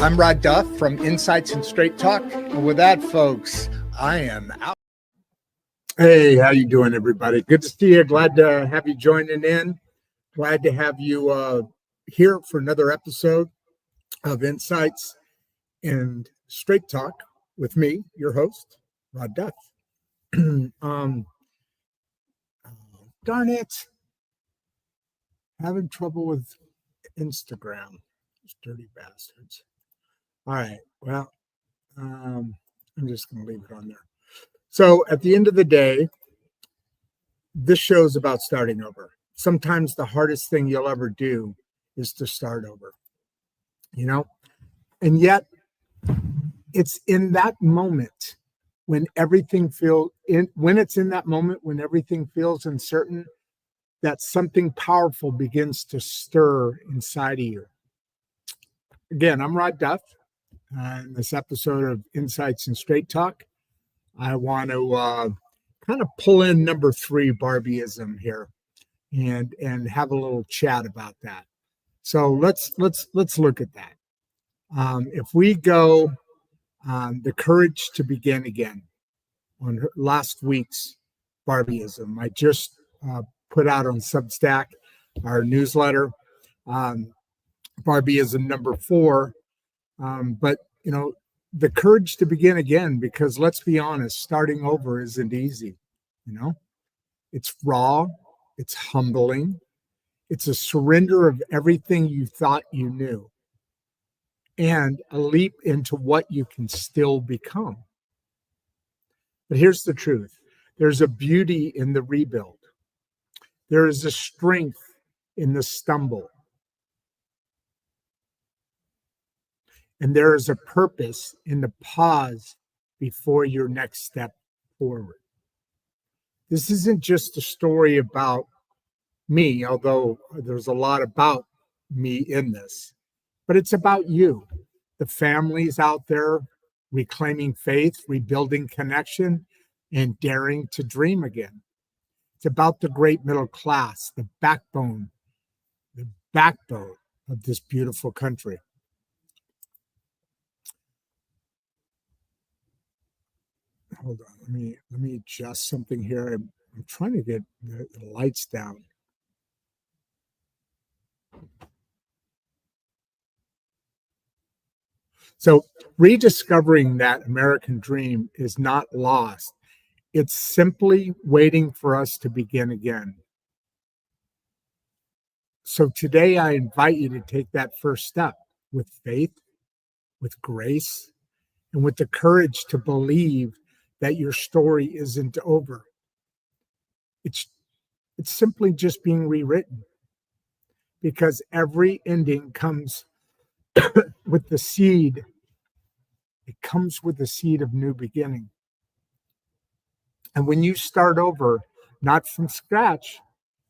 I'm Rodd Duff from Insights and Straight Talk. And with that, folks, I am out. Hey, how you doing, everybody? Good to see you. Glad to have you joining in. Glad to have you here for another episode of Insights and Straight Talk with me, your host, Rodd Duff. Darn it. Having trouble with Instagram. Those dirty bastards. All right. Well, I'm just going to leave it on there. So at the end of the day, this show is about starting over. Sometimes the hardest thing you'll ever do is to start over, and yet it's in that moment when everything feels uncertain, that something powerful begins to stir inside of you. Again, I'm Rodd Duff. In this episode of Insights and Straight Talk, I want to kind of pull in number 3, Barbie-ism here, and have a little chat about that. So let's look at that. If we go the courage to begin again on last week's Barbie-ism, I just put out on Substack, our newsletter, Barbie-ism number 4. But the courage to begin again, because let's be honest, starting over isn't easy. It's raw, it's humbling, it's a surrender of everything you thought you knew, and a leap into what you can still become. But here's the truth. There's a beauty in the rebuild. There is a strength in the stumble. And there is a purpose in the pause before your next step forward. This isn't just a story about me, although there's a lot about me in this, but it's about you, the families out there reclaiming faith, rebuilding connection, and daring to dream again. It's about the great middle class, the backbone of this beautiful country. Hold on, let me adjust something here. I'm trying to get the lights down. So rediscovering that American dream is not lost. It's simply waiting for us to begin again. So today I invite you to take that first step with faith, with grace, and with the courage to believe that your story isn't over. It's simply just being rewritten, because every ending comes with the seed. It comes with the seed of new beginning. And when you start over, not from scratch,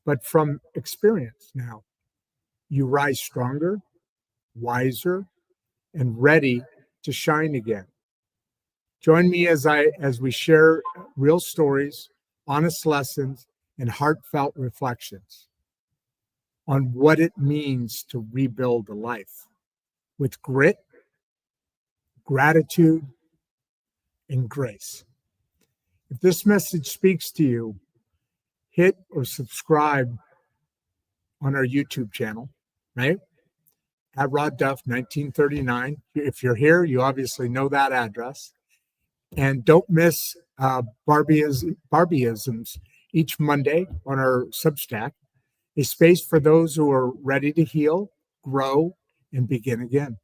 but from experience now, you rise stronger, wiser, and ready to shine again. Join me as we share real stories, honest lessons, and heartfelt reflections on what it means to rebuild a life with grit, gratitude, and grace. If this message speaks to you, hit or subscribe on our YouTube channel, right? At Rodd Duff 1939. If you're here, you obviously know that address. And don't miss Barbie-isms each Monday on our Substack, a space for those who are ready to heal, grow, and begin again.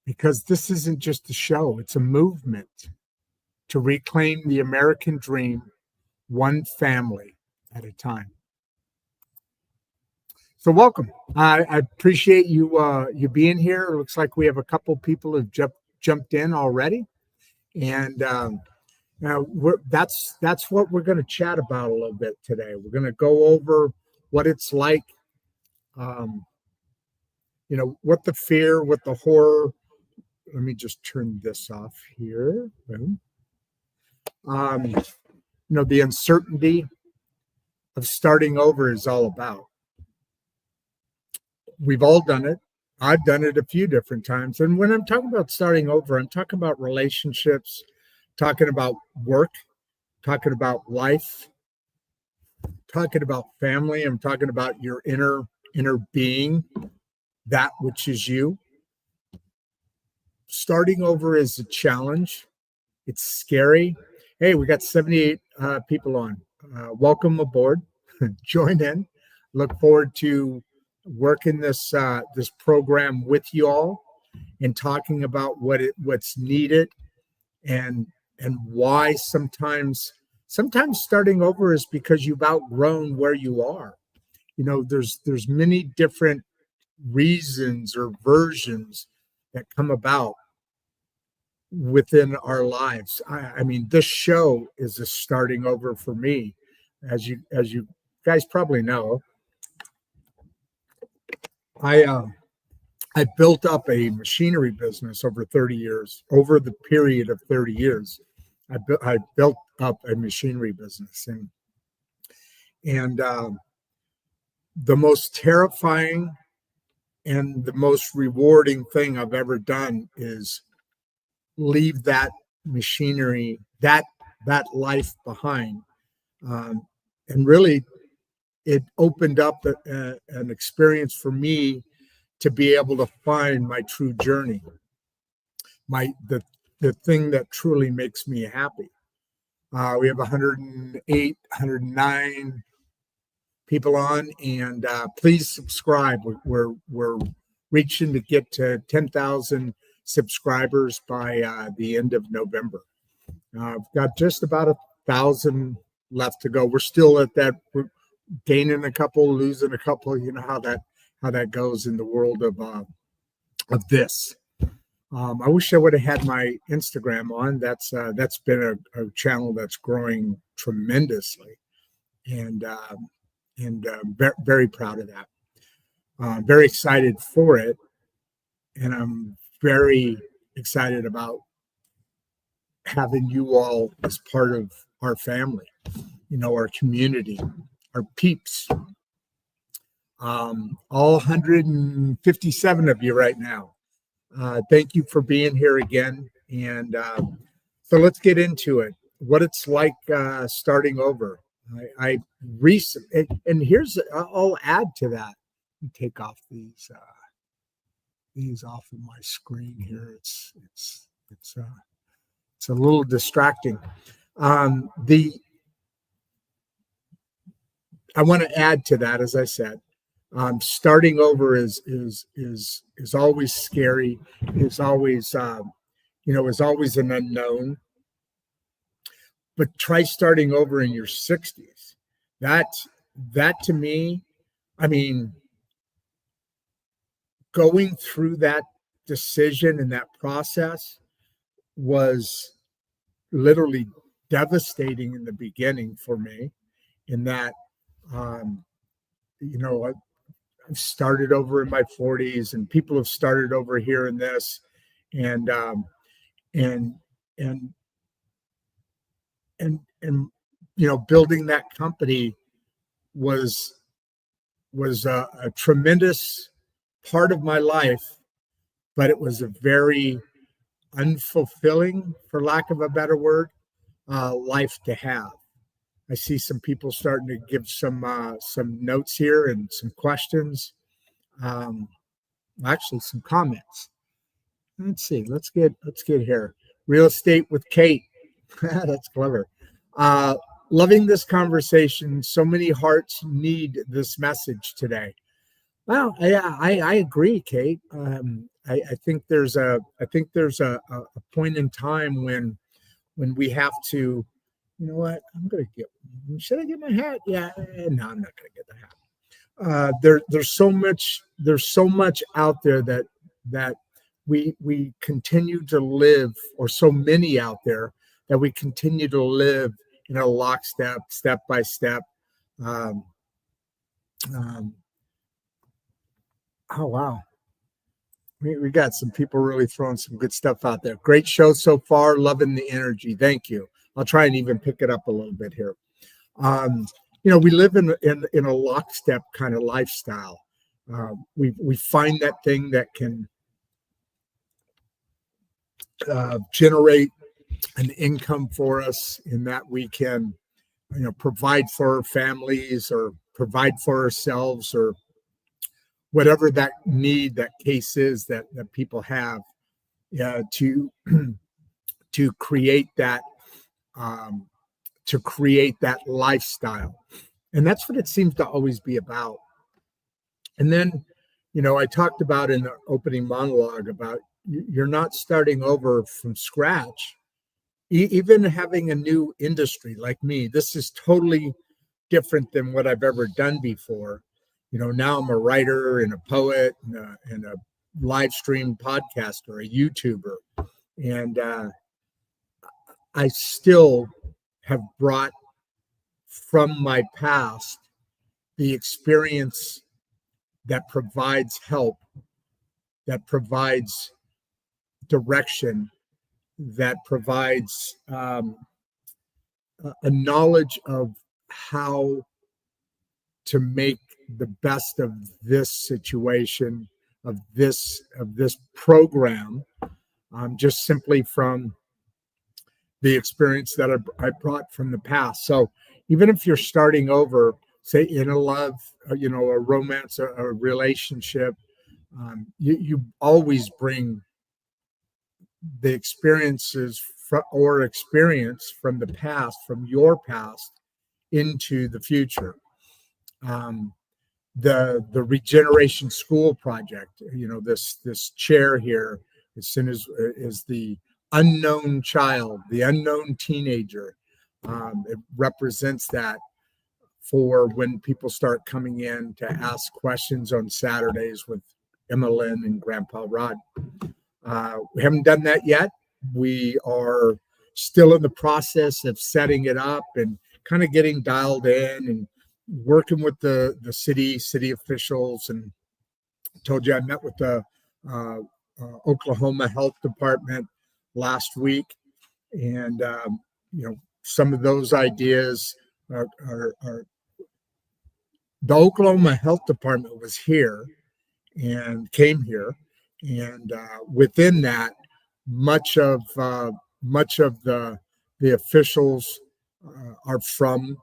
Because this isn't just a show, it's a movement to reclaim the American dream, one family at a time. So welcome. I appreciate you being here. It looks like we have a couple people who've jumped in already, and now that's what we're going to chat about a little bit today. We're going to go over what it's like, what the fear, what the horror. Let me just turn this off here. Boom. The uncertainty of starting over is all about. We've all done it. I've done it a few different times. And when I'm talking about starting over, I'm talking about relationships, talking about work, talking about life, talking about family. I'm talking about your inner being, that which is you. Starting over is a challenge. It's scary. Hey, we got 78 people on. Welcome aboard. Join in. Look forward to working this program with you all and talking about what's needed and why sometimes starting over is because you've outgrown where you are. There's many different reasons or versions that come about within our lives. I mean, this show is a starting over for me, as you guys probably know. I built up a machinery business over 30 years. Over the period of 30 years, I built up a machinery business, and the most terrifying and the most rewarding thing I've ever done is leave that machinery, that life behind. And really, it opened up an experience for me to be able to find my true journey, the thing that truly makes me happy. We have 108, 109 people on, and please subscribe. We're reaching to get to 10,000 subscribers by the end of November. I've got just about 1,000 left to go. We're still at that. We're gaining a couple, losing a couple. You know how that goes in the world of this. I wish I would have had my Instagram on. That's been a channel that's growing tremendously, and very proud of that. Very excited for it, and I'm very excited about having you all as part of our family, our community, our peeps. All 157 of you right now. Thank you for being here again. And so let's get into it. What it's like starting over. I recently, and I'll add to that. Take off these off of my screen here. It's a little distracting. I want to add to that, as I said, starting over is always scary. Is always is always an unknown. But try starting over in your 60s. That to me, I mean, going through that decision and that process was literally devastating in the beginning for me, in that I've started over in my 40s, and people have started over here in this, and building that company was a tremendous part of my life, but it was a very unfulfilling, for lack of a better word, life to have. I see some people starting to give some notes here and some questions, actually some comments. Let's see. Let's get here. Real estate with Kate. That's clever. Loving this conversation. So many hearts need this message today. Well, I agree, Kate. I think there's a point in time when we have to, you know what? Should I get my hat? Yeah, no, I'm not going to get the hat. There's so much out there that we continue to live, or so many out there that we continue to live in a lockstep, step by step. Oh wow, we got some people really throwing some good stuff out there. Great show so far. Loving the energy. Thank you. I'll try and even pick it up a little bit here. We live in a lockstep kind of lifestyle. We find that thing that can generate an income for us, in that we can, provide for our families or provide for ourselves, or whatever that need, that case is that people have, to to create that um, to create that lifestyle. And that's what it seems to always be about. And then, I talked about in the opening monologue about you're not starting over from scratch. Even having a new industry like me, this is totally different than what I've ever done before. Now I'm a writer and a poet and a live stream podcaster, a YouTuber. And I still have brought from my past the experience that provides help, that provides direction, that provides a knowledge of how to make the best of this situation, of this program, just simply from the experience that I brought from the past. So even if you're starting over, say in a love, a romance, a relationship, you always bring the experiences experience from the past, from your past, into the future. The regeneration school project, this chair here, as soon as is the unknown child, the unknown teenager. It represents that for when people start coming in to ask questions on Saturdays with Emma Lynn and Grandpa Rodd. We haven't done that yet. We are still in the process of setting it up and kind of getting dialed in and working with the city officials. And I told you I met with the Oklahoma Health Department last week, and some of those ideas are the Oklahoma Health Department was here and came here, and within that, much of the officials are from,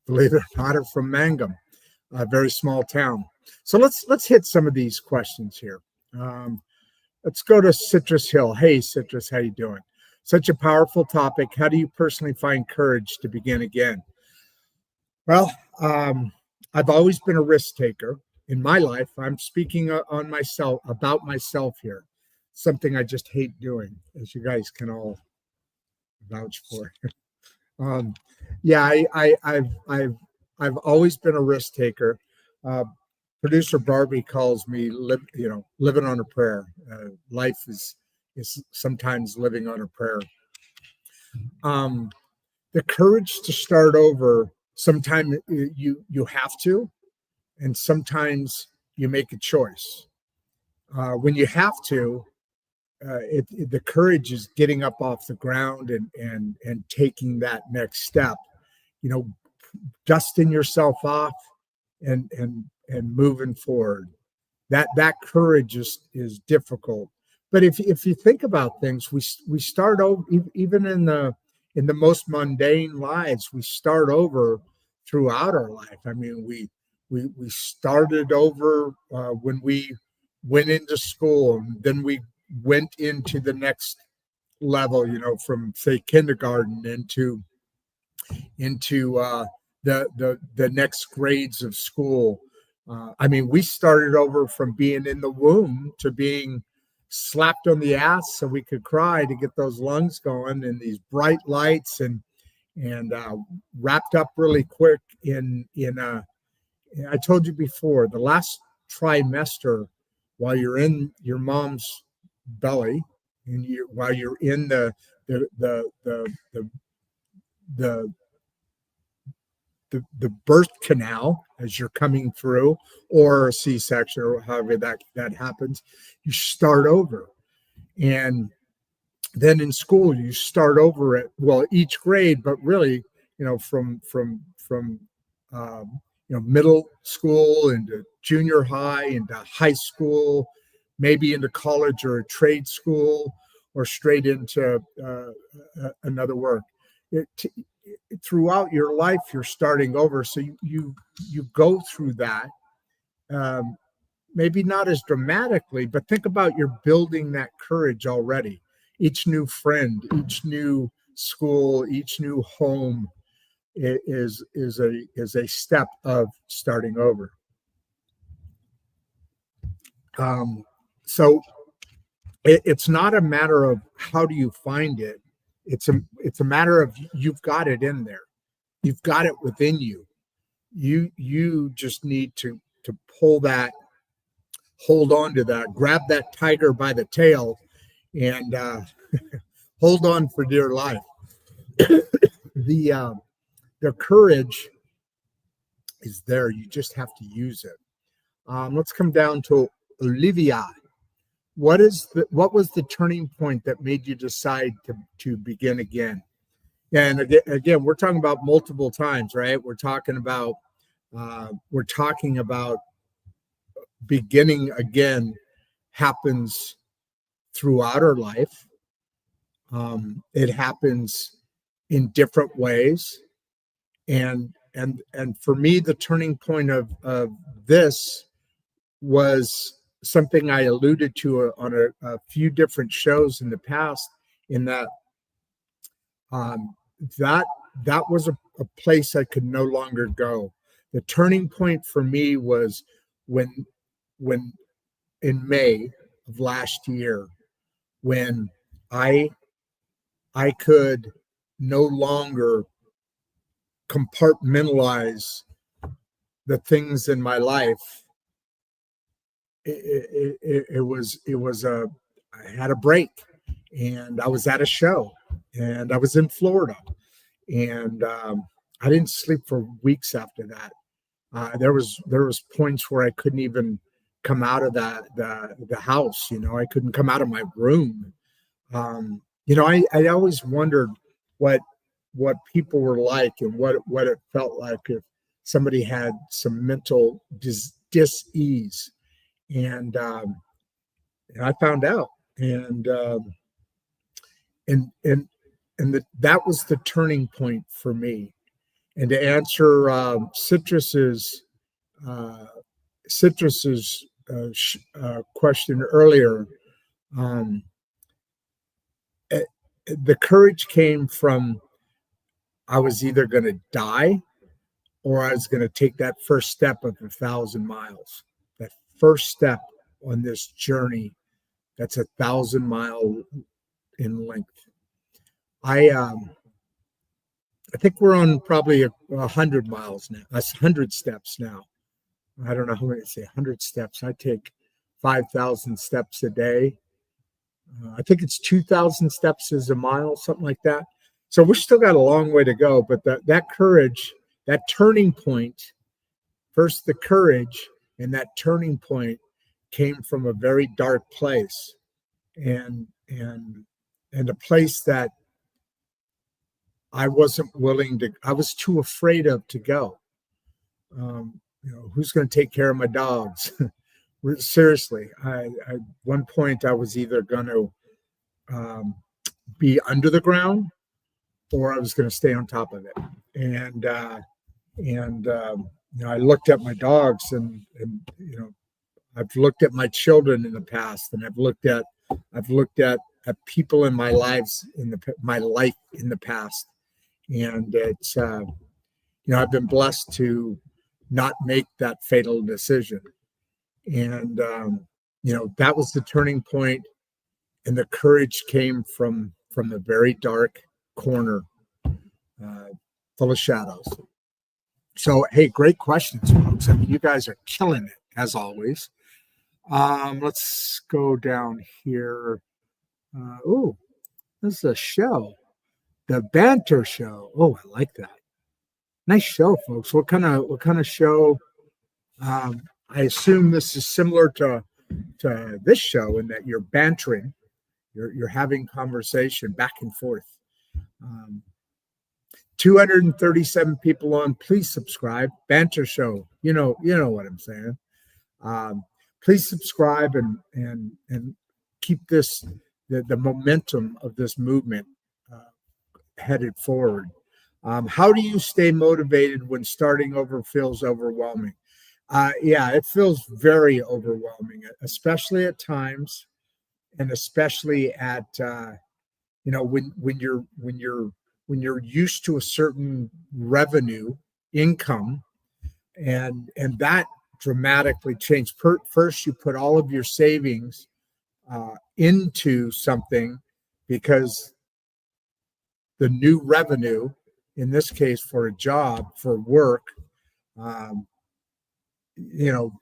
believe it or not, are from Mangum, a very small town. So let's hit some of these questions here. Let's go to Citrus Hill. Hey, Citrus, how you doing? Such a powerful topic. How do you personally find courage to begin again? Well, I've always been a risk taker in my life. I'm speaking about myself here. Something I just hate doing, as you guys can all vouch for. I've always been a risk taker. Producer Barbie calls me, living on a prayer. Life is sometimes living on a prayer. The courage to start over. Sometimes you have to, and sometimes you make a choice. When you have to, the courage is getting up off the ground and taking that next step. Dusting yourself off and moving forward. That courage is difficult. But if you think about things, we start over, even in the most mundane lives. We start over throughout our life. I mean, we started over when we went into school, and then we went into the next level, from say kindergarten into the next grades of school. I mean, we started over from being in the womb to being slapped on the ass so we could cry to get those lungs going, and these bright lights, and wrapped up really quick in I told you before, the last trimester, while you're in your mom's belly, and while you're in the birth canal as you're coming through, or a C-section, or however that happens, you start over. And then in school, you start over at, each grade, but really, from middle school, into junior high, into high school, maybe into college or a trade school, or straight into another work. Throughout your life, you're starting over. So you go through that. Maybe not as dramatically, but think about you're building that courage already. Each new friend, each new school, each new home is a step of starting over. So it's not a matter of how do you find it. It's a matter of you've got it in there. You've got it within you. You just need to pull that, hold on to that, grab that tiger by the tail, and hold on for dear life. The courage is there. You just have to use it. Let's come down to Olivia. What was the turning point that made you decide to begin again? And again, we're talking about multiple times, right? We're talking about beginning again happens throughout our life. It happens in different ways, and for me, the turning point of this was something I alluded to on a few different shows in the past. In that that was a place I could no longer go. The turning point for me was when in May of last year, when I could no longer compartmentalize the things in my life. It was I had a break, and I was at a show, and I was in Florida, and I didn't sleep for weeks after that. There was points where I couldn't even come out of the house. I couldn't come out of my room. I always wondered what people were like, and what it felt like if somebody had some mental dis-ease. And I found out, and that was the turning point for me. And to answer Citrus's question earlier, the courage came from I was either going to die or I was going to take that first step of 1,000 miles. That first step on this journey that's 1,000 miles in length. I think we're on probably 100 miles now. That's 100 steps now. I don't know how many. Say 100 steps. I take 5,000 steps a day. I think it's 2,000 steps is a mile, something like that. So we've still got a long way to go. But that courage, that turning point, first the courage, and that turning point came from a very dark place, and a place that I wasn't willing to. I was too afraid of to go. Who's going to take care of my dogs? Seriously, at one point I was either going to be under the ground or I was going to stay on top of it. And I looked at my dogs, and I've looked at my children in the past, and I've looked at people in my life in the past, and it's I've been blessed to not make that fatal decision. And, that was the turning point, and the courage came from a very dark corner, full of shadows. So, hey, great questions, folks. I mean, you guys are killing it, as always. Let's go down here. This is a show, the Banter Show. Oh, I like that. Nice show, folks. What kind of show? I assume this is similar to this show in that you're bantering, you're having conversation back and forth. 237 people on. Please subscribe. Banter show. You know what I'm saying. Um, please subscribe and keep this the momentum of this movement uh, headed forward. How do you stay motivated when starting over feels overwhelming? Yeah, it feels very overwhelming, especially at times, and especially at when you're used to a certain revenue income, and that dramatically changed. First, you put all of your savings into something because the new revenue, in this case for a job, for work, um,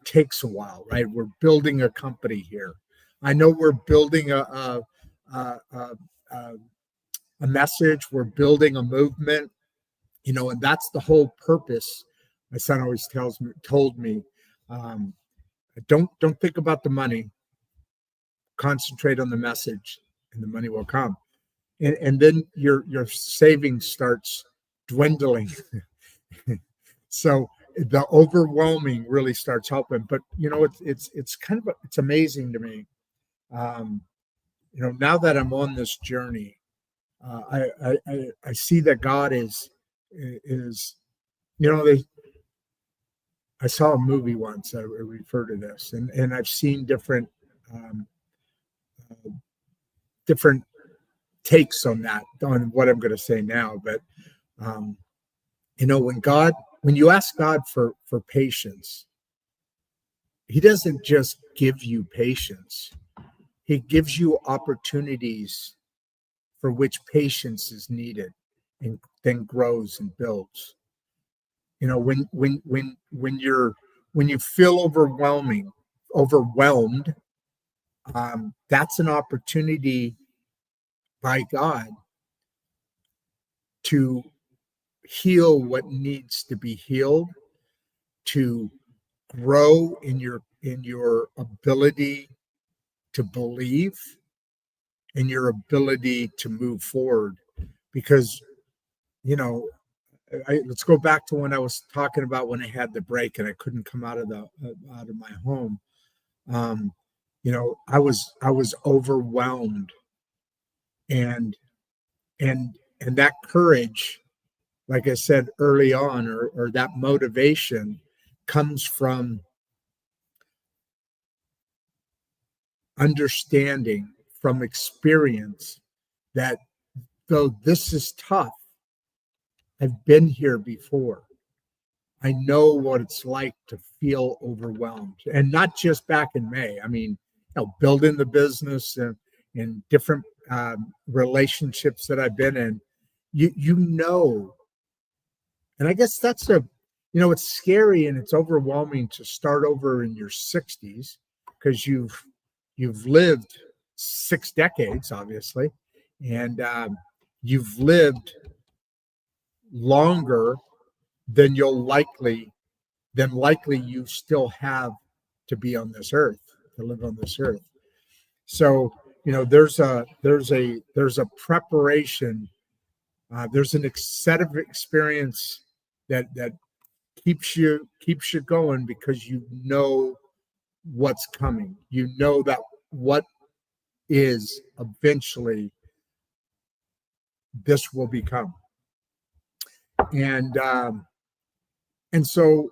takes a while, right? We're building a company here. I know we're building a, a, a message, we're building a movement, and that's the whole purpose. My son always told me, um, don't think about the money, concentrate on the message, and the money will come. And then your savings starts dwindling. So the overwhelming really starts helping. But it's kind of it's amazing to me. Um, now that I'm on this journey, I see that God is they I saw a movie once that referred to this, and I've seen um, different takes on that, on what I'm going to say now. But um, when you ask God for patience, He doesn't just give you patience; He gives you opportunities for which patience is needed, and then grows and builds. When you feel overwhelmed, that's an opportunity by God to heal what needs to be healed, to grow in your ability to believe, in your ability to move forward. Because you know let's go back to when I was talking about when I had the break and I couldn't come out of my home. um I was overwhelmed, and and that courage, like I said early on, or that motivation comes from understanding, from experience, that though this is tough, I've been here before. I know what it's like to feel overwhelmed, and not just back in May. I mean, building the business and different relationships that I've been in. You, and I guess it's scary and it's overwhelming to start over in your 60s, because you've lived 6 decades, obviously, and you've lived longer than likely you still have to be on this earth, to live on this earth. So there's a preparation, there's an set of experience that keeps you going, because you know what's coming. You know that what is eventually this will become. And so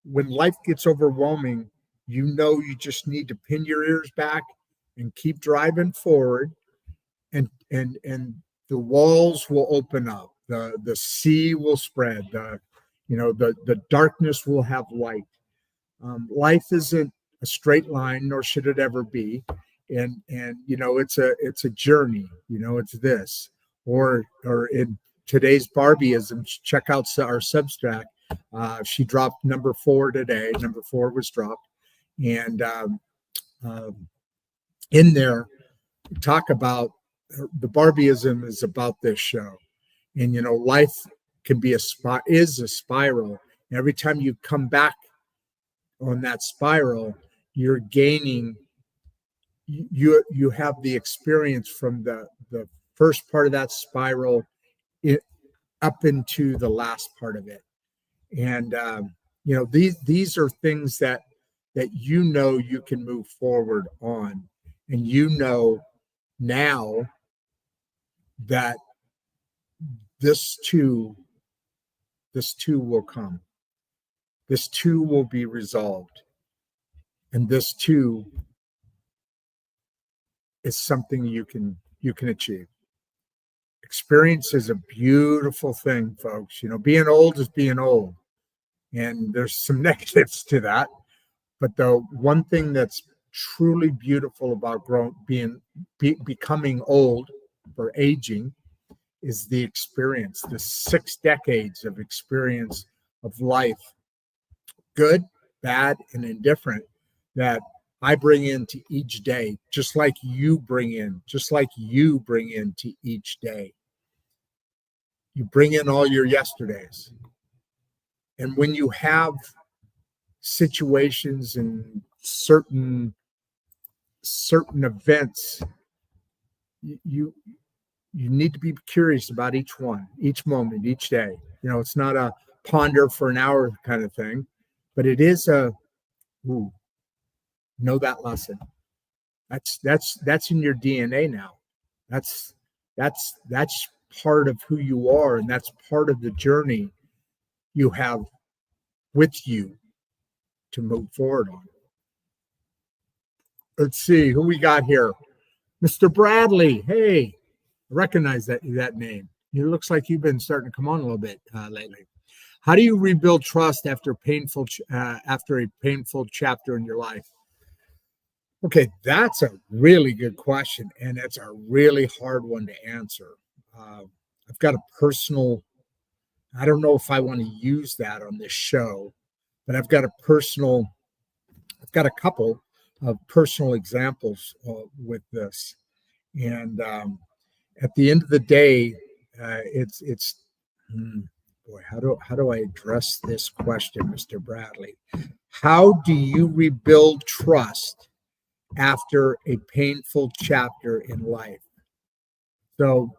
when life gets overwhelming, you just need to pin your ears back and keep driving forward, and the walls will open up, the sea will spread, the darkness will have light. Life isn't a straight line, nor should it ever be. And it's a journey. It's this, or in today's Barbie-isms, check out our Substack. She dropped number 4 today. Number 4 was dropped, and in there, talk about the Barbie-ism is about this show, and life can be is a spiral. And every time you come back on that spiral, you're gaining. You have the experience from the first part of that spiral, up into the last part of it. And these are things that you can move forward on, and now that this too will come. This too will be resolved. And this too is something you can achieve. Experience is a beautiful thing, folks. Being old is being old. And there's some negatives to that. But the one thing that's truly beautiful about becoming old or aging is the experience, the 6 decades of experience of life, good, bad, and indifferent, that I bring into each day, just like you bring into each day. You bring in all your yesterdays. And when you have situations and certain events, you need to be curious about each one, each moment, each day. It's not a ponder for an hour kind of thing, but it is know that lesson. That's in your DNA now. That's part of who you are, and that's part of the journey you have with you to move forward on. Let's see who we got here. Mr. Bradley. Hey, I recognize that name. It looks like you've been starting to come on a little bit lately. How do you rebuild trust after a painful chapter in your life? Okay, that's a really good question, and it's a really hard one to answer. I've got a personal, I don't know if I want to use that on this show, but I've got a couple of personal examples with this. And at the end of the day, boy, how do I address this question, Mr. Bradley? How do you rebuild trust after a painful chapter in life? So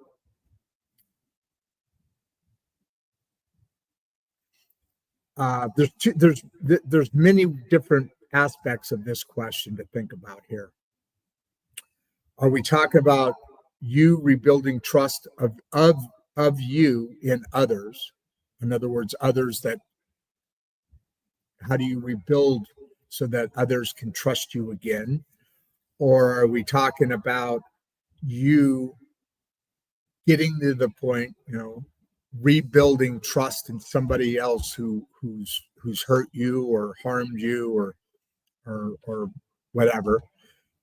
there's many different aspects of this question to think about here. Are we talking about you rebuilding trust of you in others? In other words, others that, how do you rebuild so that others can trust you again? Or are we talking about you getting to the point, rebuilding trust in somebody else who's hurt you or harmed you or whatever?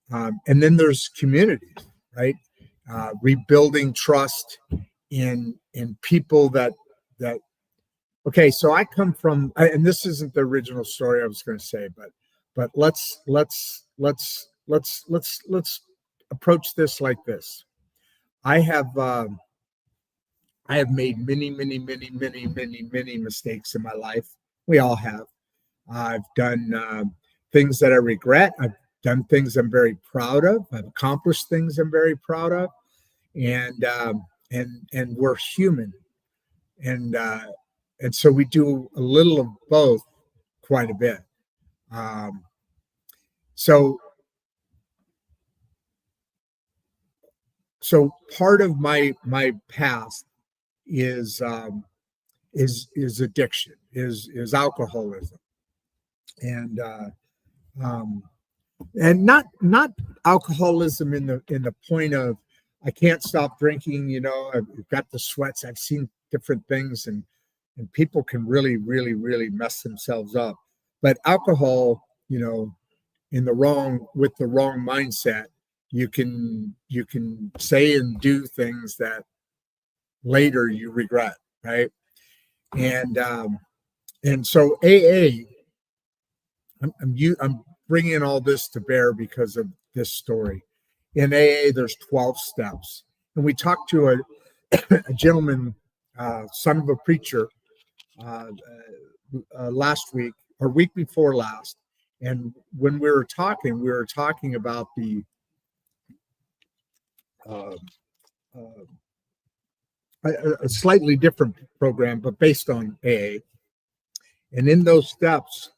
And then there's communities, right? Rebuilding trust in people that. Okay, so I come from, and this isn't the original story I was going to say, but let's approach this like this. I have made many mistakes in my life. We all have. I've done things that I regret. I've done things I'm very proud of. I've accomplished things I'm very proud of, and we're human, and so we do a little of both quite a bit. So part of my past is addiction, is alcoholism, and not alcoholism in the point of I can't stop drinking. I've got the sweats. I've seen different things, and people can really mess themselves up. But alcohol, with the wrong mindset, you can say and do things that later you regret, right? And so AA, I'm bringing all this to bear because of this story. In AA, there's 12 steps, and we talked to a gentleman, son of a preacher, last week or week before last, and when we were talking about the a slightly different program, but based on AA. And in those steps,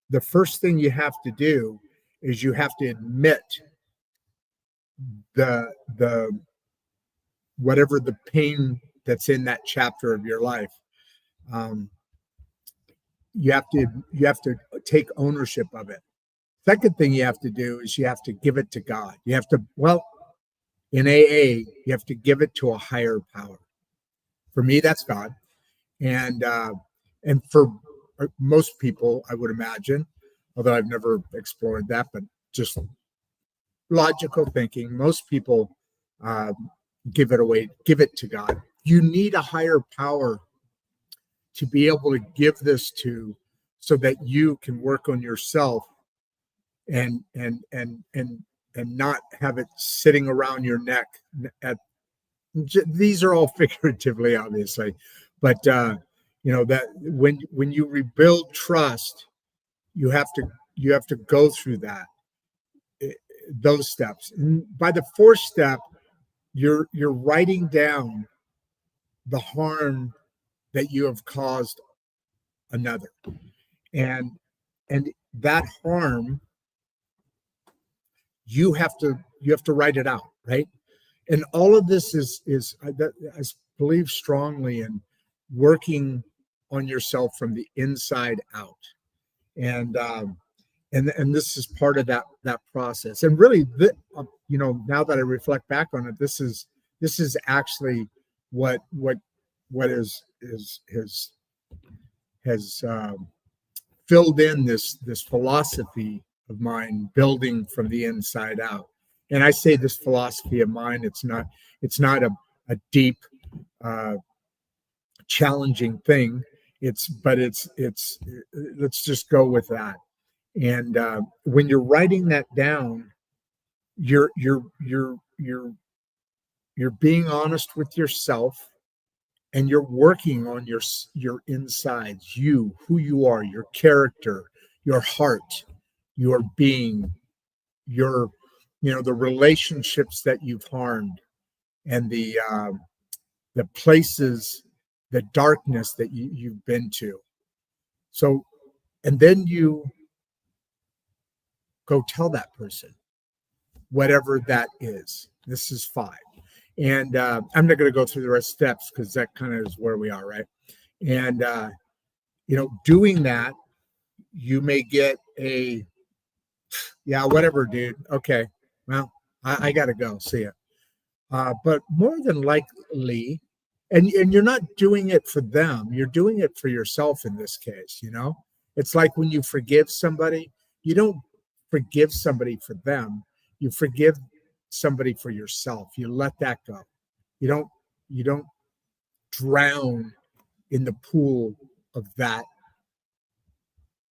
the first thing you have to do is you have to admit the whatever the pain that's in that chapter of your life. You have to take ownership of it. Second thing you have to do is you have to give it to God. You have to, well, in AA, you have to give it to a higher power. For me, that's God. And for most people, I would imagine, although I've never explored that, but just logical thinking, most people give it to God. You need a higher power to be able to give this to, so that you can work on yourself and not have it sitting around your neck. These are all figuratively, obviously, but that when you rebuild trust, you have to go through those steps. And by the fourth step, you're writing down the harm that you have caused another, and that harm, you have to write it out, right? And all of this is I believe strongly in working on yourself from the inside out, and this is part of that process. And really, now that I reflect back on it, this is actually what has filled in this philosophy of mine, building from the inside out. And I say this philosophy of mine, it's not a deep, challenging thing. It's let's just go with that. And when you're writing that down, you're being honest with yourself, and you're working on your insides, who you are, your character, your heart, your being, the relationships that you've harmed, and the places, the darkness that you've been to. So, and then you go tell that person, whatever that is. This is 5. And I'm not going to go through the rest of the steps, because that kind of is where we are, right? And, doing that, you may get whatever, dude. Okay, well, I got to go. See ya. But more than likely, and you're not doing it for them, you're doing it for yourself in this case, It's like when you forgive somebody, you don't forgive somebody for them, you forgive somebody for yourself. You let that go. You don't drown in the pool of that,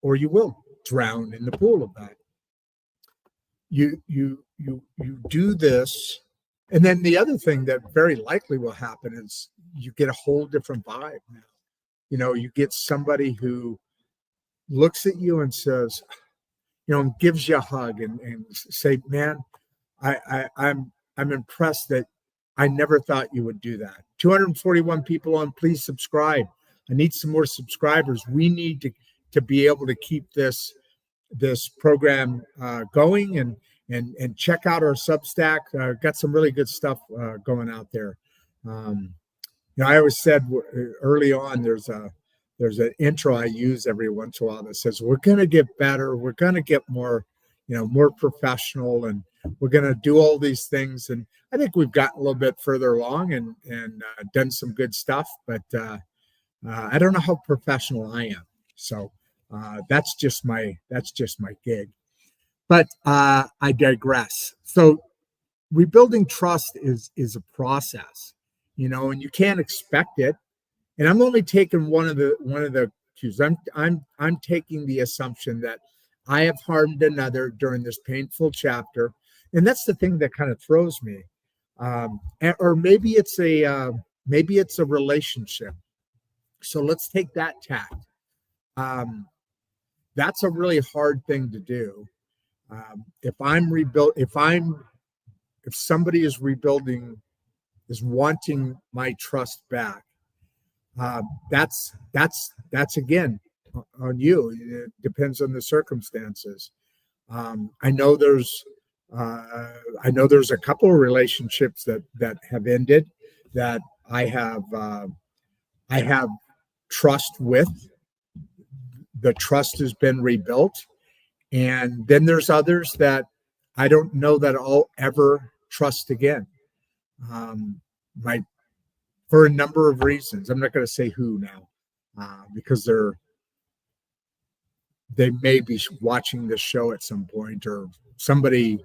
or you will drown in the pool of that. You do this, and then the other thing that very likely will happen is you get a whole different vibe now. You get somebody who looks at you and says, and gives you a hug and say, man, I'm impressed that I never thought you would do that. 241 people on. Please subscribe. I need some more subscribers. We need to be able to keep this program going, and check out our Substack. Got some really good stuff going out there. I always said early on, there's an intro I use every once in a while that says, we're going to get better. We're going to get more, more professional, and we're going to do all these things. And I think we've gotten a little bit further along and done some good stuff, but I don't know how professional I am. So that's just my gig. But I digress. So rebuilding trust is a process, and you can't expect it. And I'm only taking one of the cues. I'm taking the assumption that I have harmed another during this painful chapter, and that's the thing that kind of throws me. Or maybe it's a relationship. So let's take that tact. That's a really hard thing to do. If somebody is rebuilding is wanting my trust back. That's again on you. It depends on the circumstances. I know there's a couple of relationships that have ended that I have trust with. The trust has been rebuilt, and then there's others that I don't know that I'll ever trust again. My For a number of reasons. I'm not going to say who now, because they may be watching this show at some point, or somebody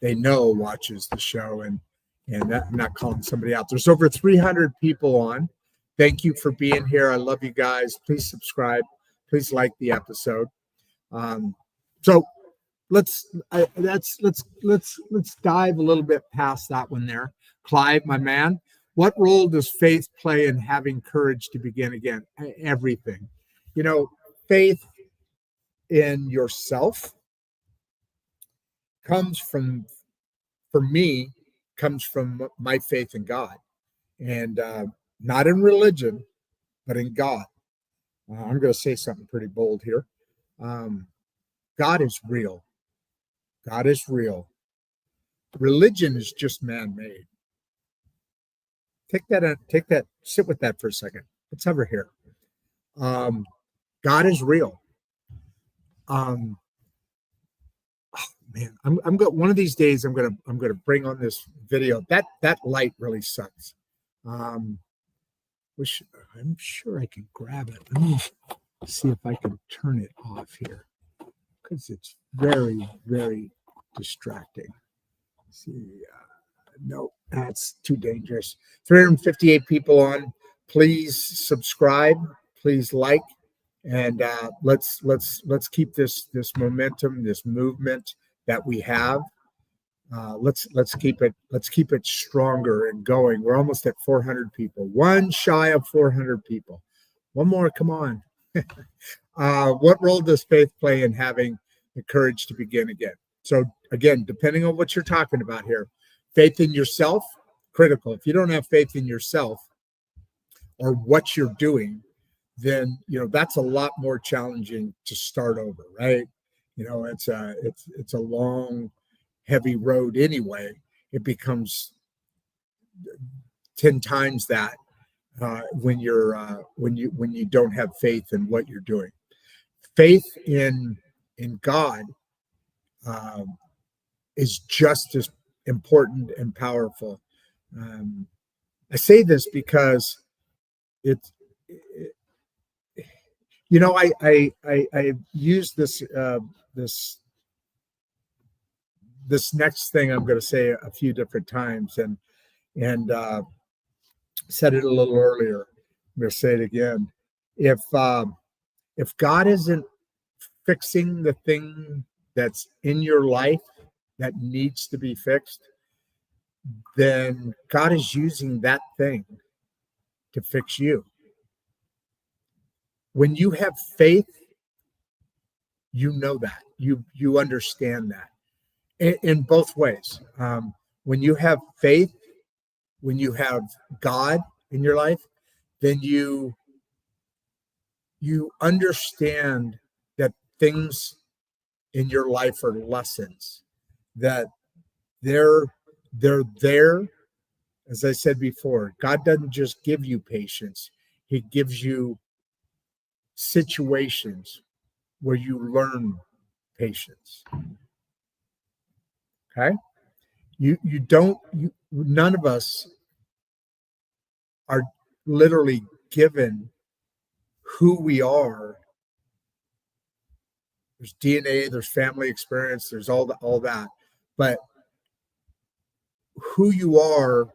they know watches the show, and that, I'm not calling somebody out. There's over 300 people on. Thank you for being here. I love you guys. Please subscribe. Please like the episode. So let's dive a little bit past that one there. Clive, my man, what role does faith play in having courage to begin again? Everything. Faith in yourself comes from my faith in God, and not in religion, but in God. I'm going to say something pretty bold here. God is real. God is real. Religion is just man-made. Take that, sit with that for a second. Let's hover here. God is real. Oh man, I'm going. One of these days, I'm gonna bring on this video. That light really sucks. I'm sure I can grab it. Let me see if I can turn it off here, because it's very, very distracting. Let's see, no, that's too dangerous. 358 people on. Please subscribe. Please like. And let's keep this momentum, this movement that we have. Let's keep it stronger and going. We're almost at 400 people. One shy of 400 people. One more, come on. What role does faith play in having the courage to begin again? So again, depending on what you're talking about here, faith in yourself, critical. If you don't have faith in yourself or what you're doing, then that's a lot more challenging to start over, right? It's a long, heavy road anyway. It becomes 10 times that when you don't have faith in what you're doing. Faith in God is just as important and powerful. I say this because I use this next thing I'm going to say a few different times, and said it a little earlier. I'm going to say it again. If God isn't fixing the thing that's in your life that needs to be fixed, then God is using that thing to fix you. When you have faith, that you understand that in both ways. When you have faith, when you have God in your life, then you understand that things in your life are lessons, that they're there. As I said before, God doesn't just give you patience. He gives you situations where you learn patience. Okay? None of us are literally given who we are. There's DNA, there's family experience, there's all that. But who you are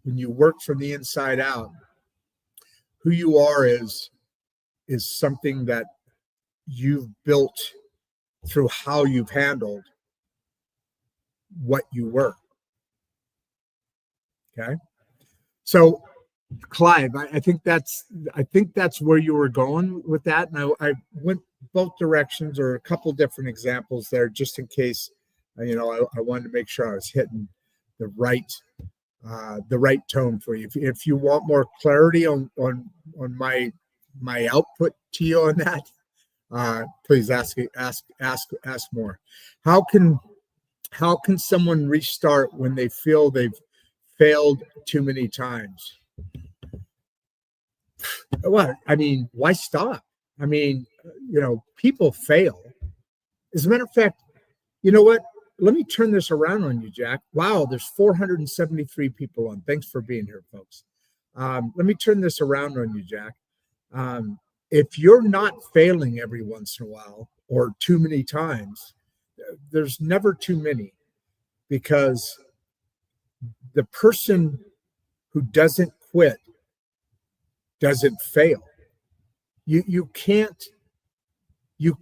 when you work from the inside out, who you are is something that you've built through how you've handled what you were. Okay. So Clive, I think that's where you were going with that. And I went both directions, or a couple different examples there, just in case, I wanted to make sure I was hitting the right the right tone for you. If you want more clarity on my output to you on that, please ask more. How can someone restart when they feel they've failed too many times? What? I mean, why stop? I mean, people fail. As a matter of fact, you know what? Let me turn this around on you, Jack. Wow, there's 473 people on. Thanks for being here, folks. Let me turn this around on you, Jack. If you're not failing every once in a while or too many times, there's never too many, because the person who doesn't quit doesn't fail. You can't. You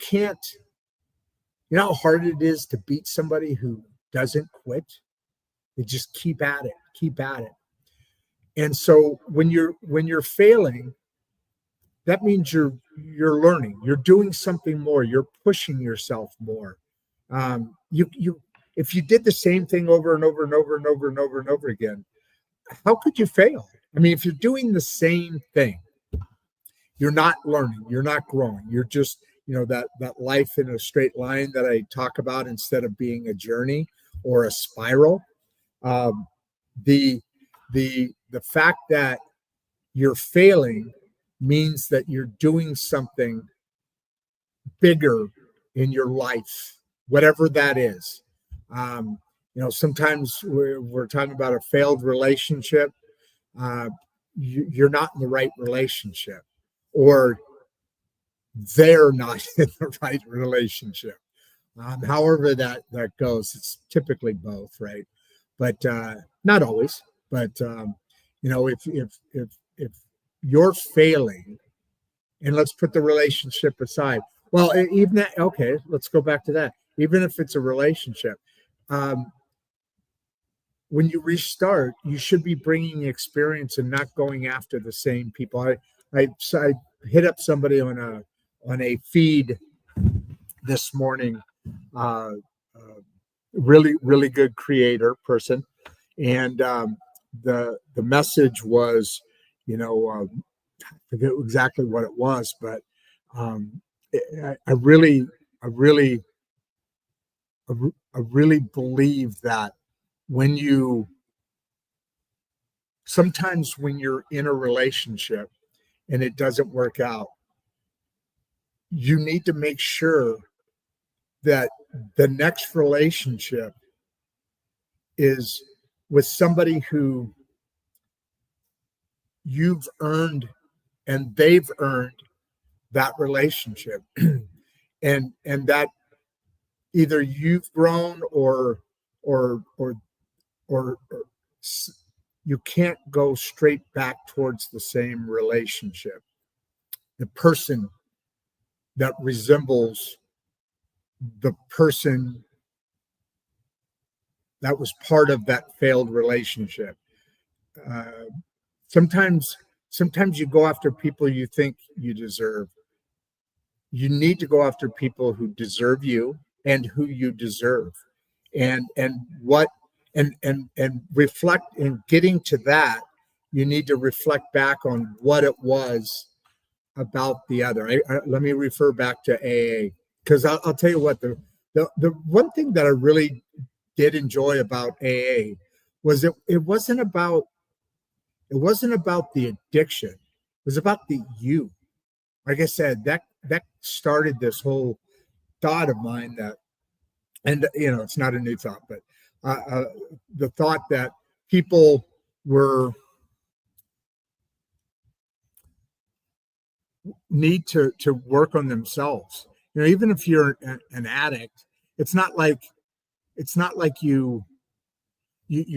know how hard it is to beat somebody who doesn't quit? They just keep at it. And so when you're failing, that means you're learning. You're doing something more. You're pushing yourself more. If you did the same thing over and over and over and over and over and over again, how could you fail? I mean, if you're doing the same thing, you're not learning. You're not growing. You're just that life in a straight line that I talk about, instead of being a journey or a spiral. The fact that you're failing means that you're doing something bigger in your life, whatever that is. Sometimes we're talking about a failed relationship. You're not in the right relationship, or they're not in the right relationship. However that goes, it's typically both, right? But not always. But if you're failing, and let's put the relationship aside. Well, even that. Okay, let's go back to that. Even if it's a relationship, when you restart, you should be bringing experience and not going after the same people. I hit up somebody on a feed this morning, really good creator person, and the message was, I forget exactly what it was, but I really believe that sometimes when you're in a relationship and it doesn't work out, you need to make sure that the next relationship is with somebody who you've earned and they've earned that relationship. and that either you've grown or you can't go straight back towards the same relationship. The person that resembles the person that was part of that failed relationship. Sometimes you go after people you think you deserve. You need to go after people who deserve you and who you deserve, and reflect. In getting to that, you need to reflect back on what it was about the other. Let me refer back to AA, because I'll tell you what, the one thing that I really did enjoy about AA was it wasn't about the addiction. It was about the you. Like I said, that started this whole thought of mine that, and it's not a new thought, but the thought that people need to work on themselves. Even if you're an addict, it's not like you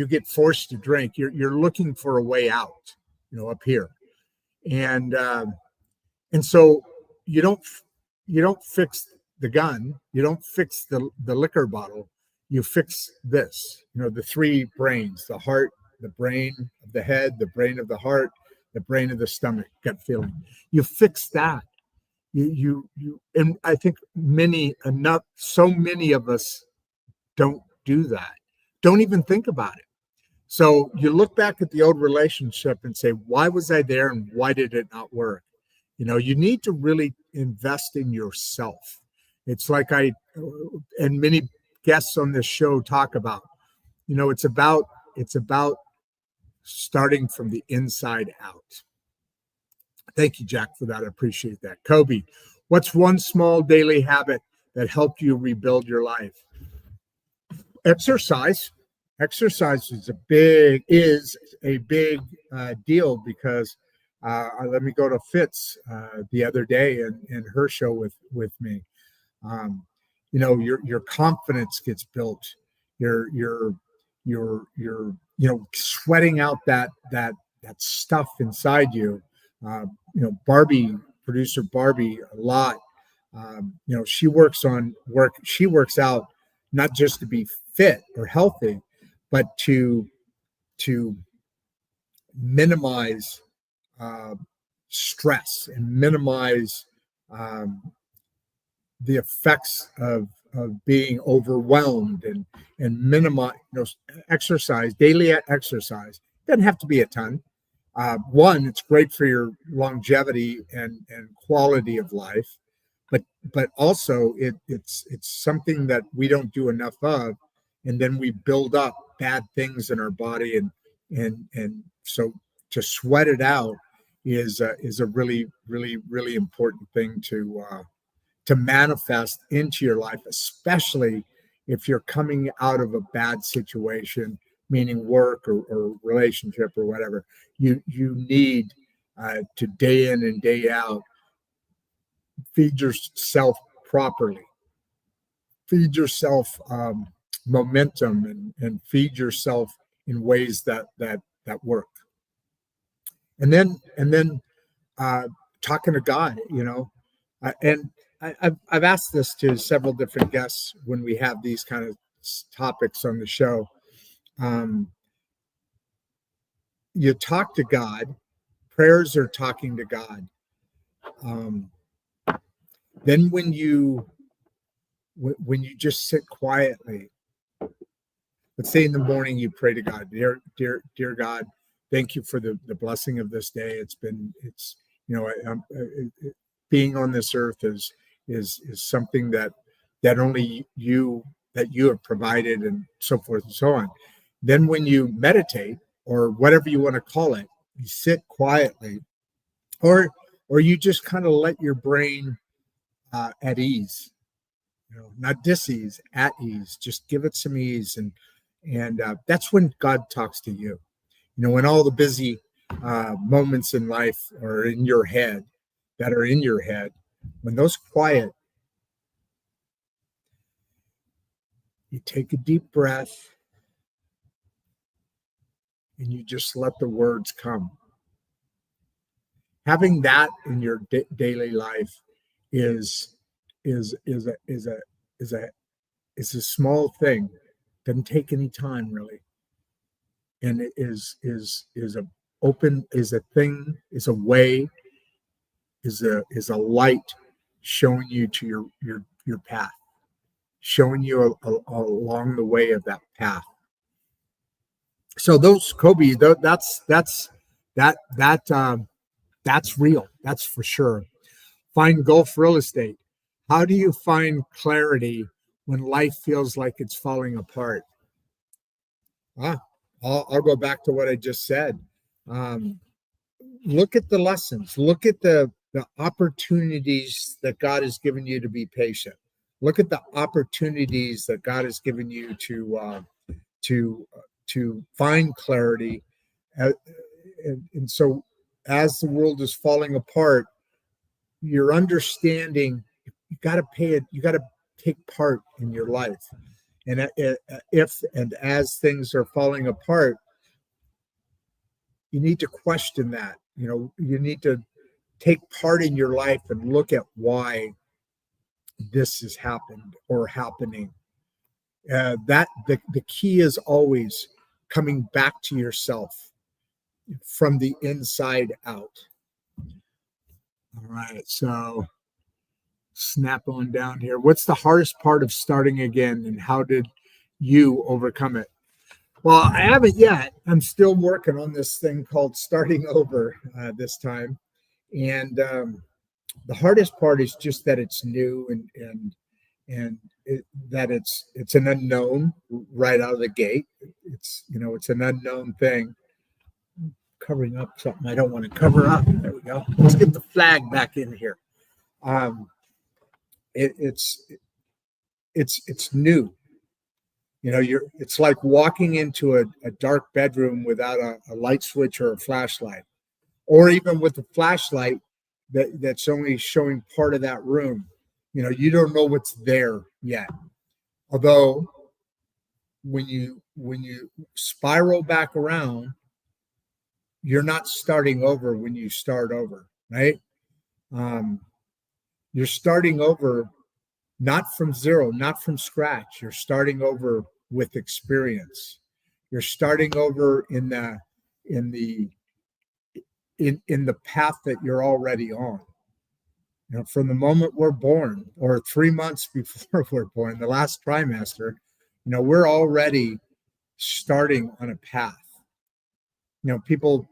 get forced to drink. You're looking for a way out, up here, and so you don't fix the gun, you don't fix the liquor bottle, you fix this. The three brains: the heart, the brain of the head, the brain of the heart, the brain of the stomach, gut feeling. You fix that. You and I think so many of us don't do that. Don't even think about it. So you look back at the old relationship and say, why was I there and why did it not work? You need to really invest in yourself. It's like and many guests on this show talk about, it's about starting from the inside out. Thank you, Jack, for that. I appreciate that. Kobe, what's one small daily habit that helped you rebuild your life? Exercise. Exercise is a big deal because let me go to Fitz the other day in her show with me. Your confidence gets built. You're sweating out that stuff inside you. Barbie, producer Barbie, a lot. She works out not just to be fit or healthy, but to minimize stress and minimize the effects of being overwhelmed and minimize daily exercise. Doesn't have to be a ton. One, it's great for your longevity and quality of life, but also it's something that we don't do enough of, and then we build up bad things in our body, and so to sweat it out is a really really really important thing to manifest into your life, especially if you're coming out of a bad situation, meaning work or relationship or whatever. You need to day in and day out feed yourself properly, feed yourself momentum, and feed yourself in ways that work. And then talking to God, and I've asked this to several different guests when we have these kind of topics on the show. You talk to God. Prayers are talking to God. Then when you just sit quietly, let's say in the morning you pray to God, dear God, thank you for the blessing of this day. Being on this earth is something that only you have provided, and so forth and so on. Then when you meditate, or whatever you want to call it, you sit quietly, or you just kind of let your brain at ease, not dis-ease, at ease. Just give it some ease, and that's when God talks to you. When all the busy moments in life are in your head, when those quiet, you take a deep breath and you just let the words come. Having that in your daily life is a small thing. Doesn't take any time really, and it is a way, is a light showing you to your path, showing you along the way of that path. So those, Kobe, that's real. That's for sure. Find Gulf Real Estate. How do you find clarity when life feels like it's falling apart? I'll go back to what I just said. Look at the lessons. Look at the opportunities that God has given you to be patient. Look at the opportunities that God has given you to find clarity. And so as the world is falling apart, you're understanding you got to take part in your life. And as things are falling apart, you need to question that. You need to take part in your life and look at why this has happened or happening. That the key is always coming back to yourself from the inside out. All right, so snap on down here. What's the hardest part of starting again, and how did you overcome it? Well, I haven't yet. I'm still working on this thing called starting over this time, and the hardest part is just that it's new and that it's an unknown right out of the gate. It's an unknown thing. Covering up something I don't want to cover up. There we go. Let's get the flag back in here. Um, it, it's it's new. It's like walking into a dark bedroom without a light switch or a flashlight, or even with a flashlight that's only showing part of that room. You don't know what's there yet. Although when you spiral back around, you're not starting over when you start over, right? Um, you're starting over not from zero, not from scratch. You're starting over with experience. You're starting over in the in the path that you're already on. From the moment we're born, or 3 months before we're born, the last trimester, we're already starting on a path. People.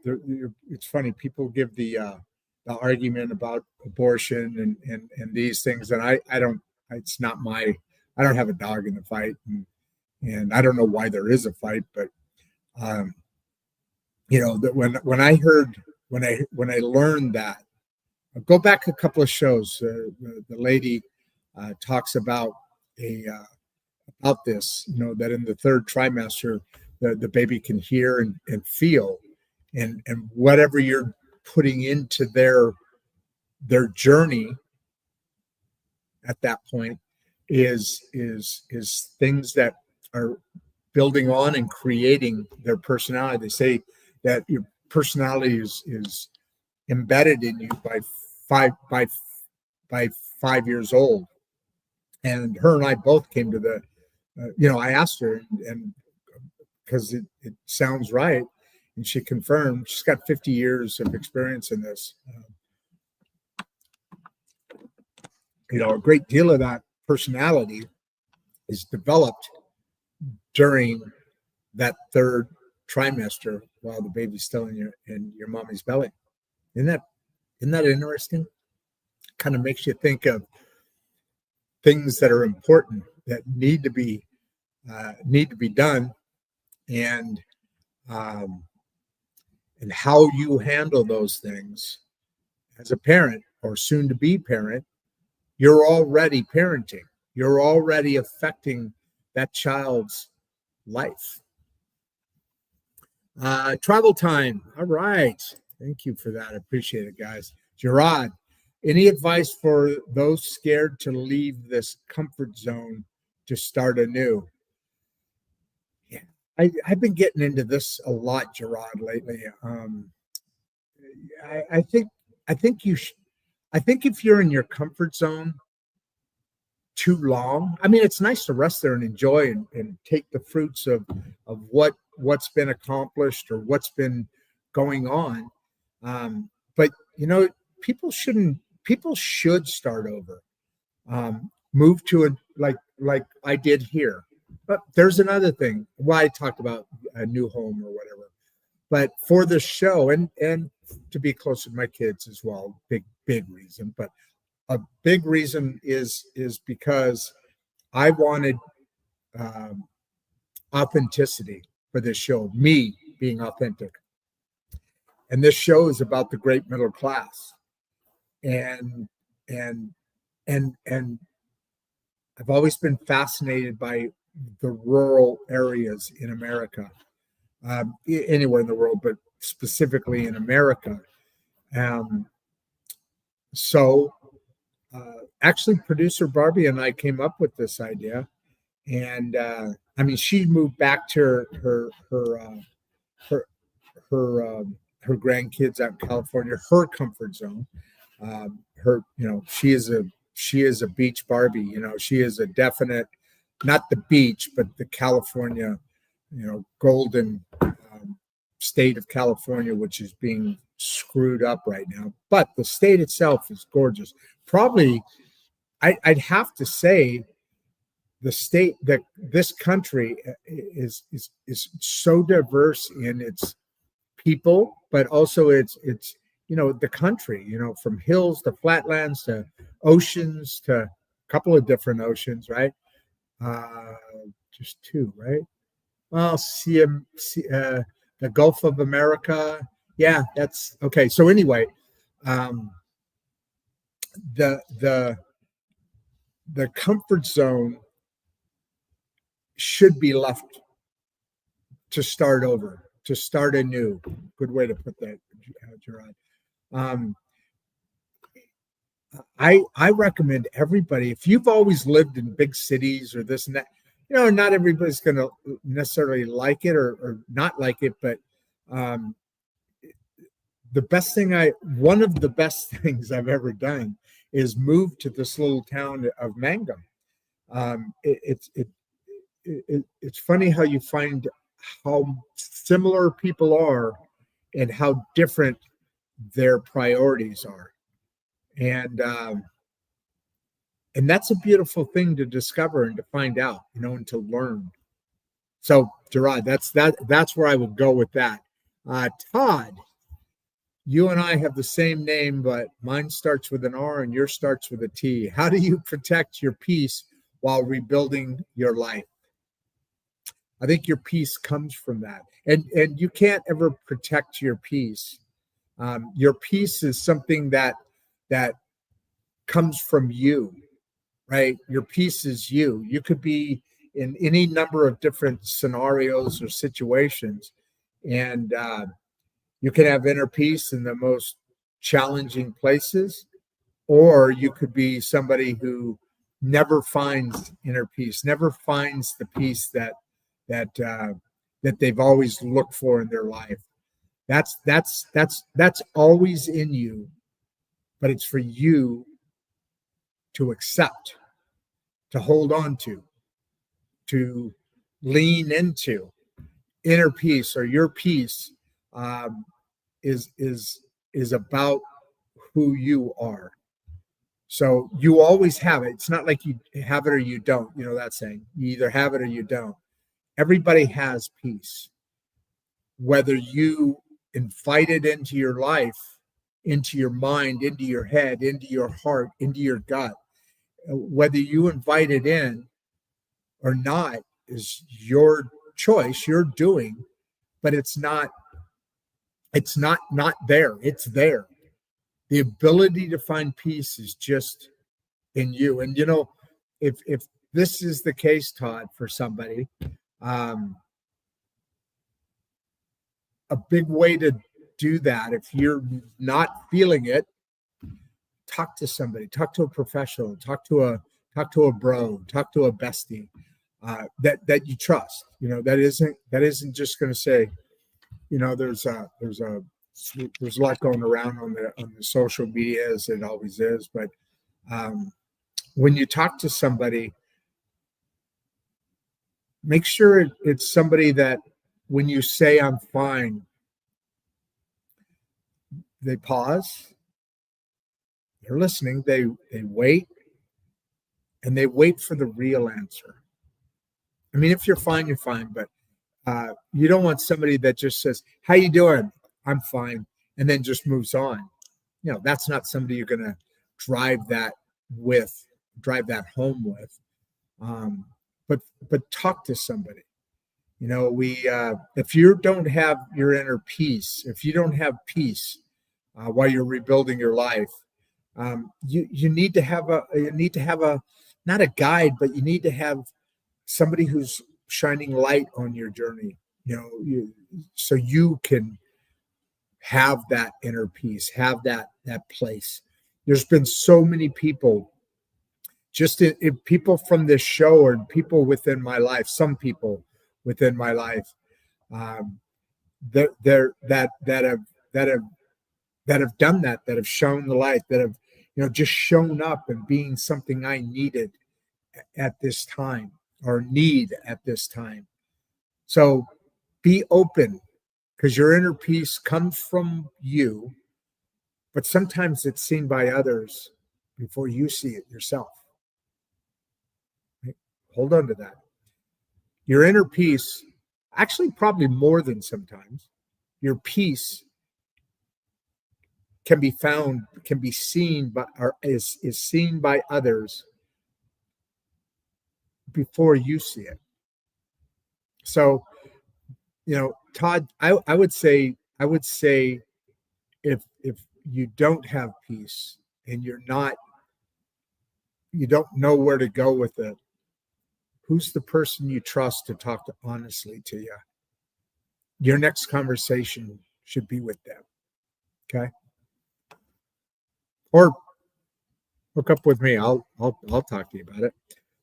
It's funny. People give the argument about abortion and these things, and I don't. It's not my. I don't have a dog in the fight, and I don't know why there is a fight, but um, that when I learned that, go back a couple of shows. The lady talks about about this. That in the third trimester, the baby can hear and feel, and whatever you're putting into their journey at that point is things that are building on and creating their personality. They say that your personality is embedded in you by 5 years old. And her and I both came to the I asked her, and because it sounds right, and she confirmed she's got 50 years of experience in this. A great deal of that personality is developed during that third trimester while the baby's still in your mommy's belly. Isn't that interesting? Kind of makes you think of things that are important that need to be done, and how you handle those things as a parent or soon to be parent. You're already parenting. You're already affecting that child's life. Travel time. All right. Thank you for that. I appreciate it, guys. Gerard, any advice for those scared to leave this comfort zone to start anew? Yeah, I've been getting into this a lot, Gerard, lately. I think I think if you're in your comfort zone too long, I mean, it's nice to rest there and enjoy and take the fruits of what's been accomplished or what's been going on. But people should start over. Move to like I did here. But there's another thing. Why I talked about a new home or whatever. But for the show and to be close to my kids as well, big reason. But a big reason is because I wanted authenticity for this show, me being authentic. And this show is about the great middle class. And I've always been fascinated by the rural areas in America, anywhere in the world, but specifically in America. So actually, producer Barbie and I came up with this idea, and I mean, she moved back to her grandkids out in California, her comfort zone. She is a beach Barbie. She is a definite, not the beach, but the California, golden state of California, which is being screwed up right now. But the state itself is gorgeous. Probably, I'd have to say the state that this country is so diverse in its people, but also it's the country, from hills to flatlands to oceans to a couple of different oceans, right? Uh, just two, right? Well, the Gulf of America. Yeah, that's okay. So anyway, um, the the the comfort zone should be left to start over, to start anew. Good way to put that, Gerard. Um, I recommend everybody, if you've always lived in big cities or this and that, not everybody's going to necessarily like it or not like it, but um, one of the best things I've ever done is move to this little town of Mangum. It's funny how you find how similar people are and how different their priorities are, and that's a beautiful thing to discover and to find out, and to learn. So, Gerard, that's where I would go with that. Todd, you and I have the same name, but mine starts with an R and yours starts with a T. How do you protect your peace while rebuilding your life? I think your peace comes from that. And you can't ever protect your peace. Your peace is something that comes from you, right? Your peace is you. You could be in any number of different scenarios or situations, and you can have inner peace in the most challenging places, or you could be somebody who never finds inner peace, never finds the peace that they've always looked for in their life. That's always in you, but it's for you to accept, to hold on to lean into. Inner peace, or your peace, is about who you are. So you always have it. It's not like you have it or you don't. You know that saying, you either have it or you don't. Everybody has peace. Whether you invite it into your life, into your mind, into your head, into your heart, into your gut, whether you invite it in or not is your choice, your doing, but it's not there. It's there. The ability to find peace is just in you. And if this is the case, Todd, for somebody, a big way to do that, if you're not feeling it, talk to somebody, talk to a professional, talk to a bro, talk to a bestie that you trust. That isn't just going to say, there's a lot going around on the social media, as it always is, but when you talk to somebody, make sure it's somebody that when you say I'm fine, they pause, they're listening, they wait, and they wait for the real answer. I mean, if you're fine, you're fine, but you don't want somebody that just says, "How you doing? I'm fine," and then just moves on. That's not somebody you're going to drive that home with. But talk to somebody. If you don't have your inner peace, if you don't have peace while you're rebuilding your life, you need to have a not a guide, but you need to have somebody who's shining light on your journey. So you can have that inner peace, have that place. There's been so many people, just people from this show, or people within my life, some people within my life, that have done that have shown the light, that have just shown up and being something I needed at this time, or need at this time. So be open, because your inner peace comes from you, but sometimes it's seen by others before you see it yourself. hold on to that. Your inner peace, actually probably more than sometimes, your peace can be found, can be seen by, or is seen by others before you see it. So, Todd, I would say if you don't have peace and you don't know where to go with it, who's the person you trust to talk to honestly to you? Your next conversation should be with them. Okay. Or hook up with me. I'll talk to you about it.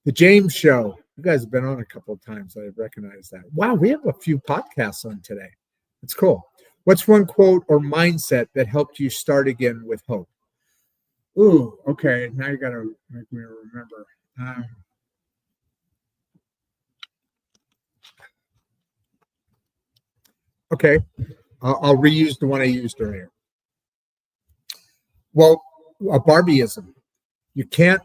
The James Show. You guys have been on a couple of times. I recognize that. Wow, we have a few podcasts on today. It's cool. What's one quote or mindset that helped you start again with hope? Ooh, okay. Now you got to make me remember. Okay, I'll reuse the one I used earlier. Well, a Barbie-ism. You can't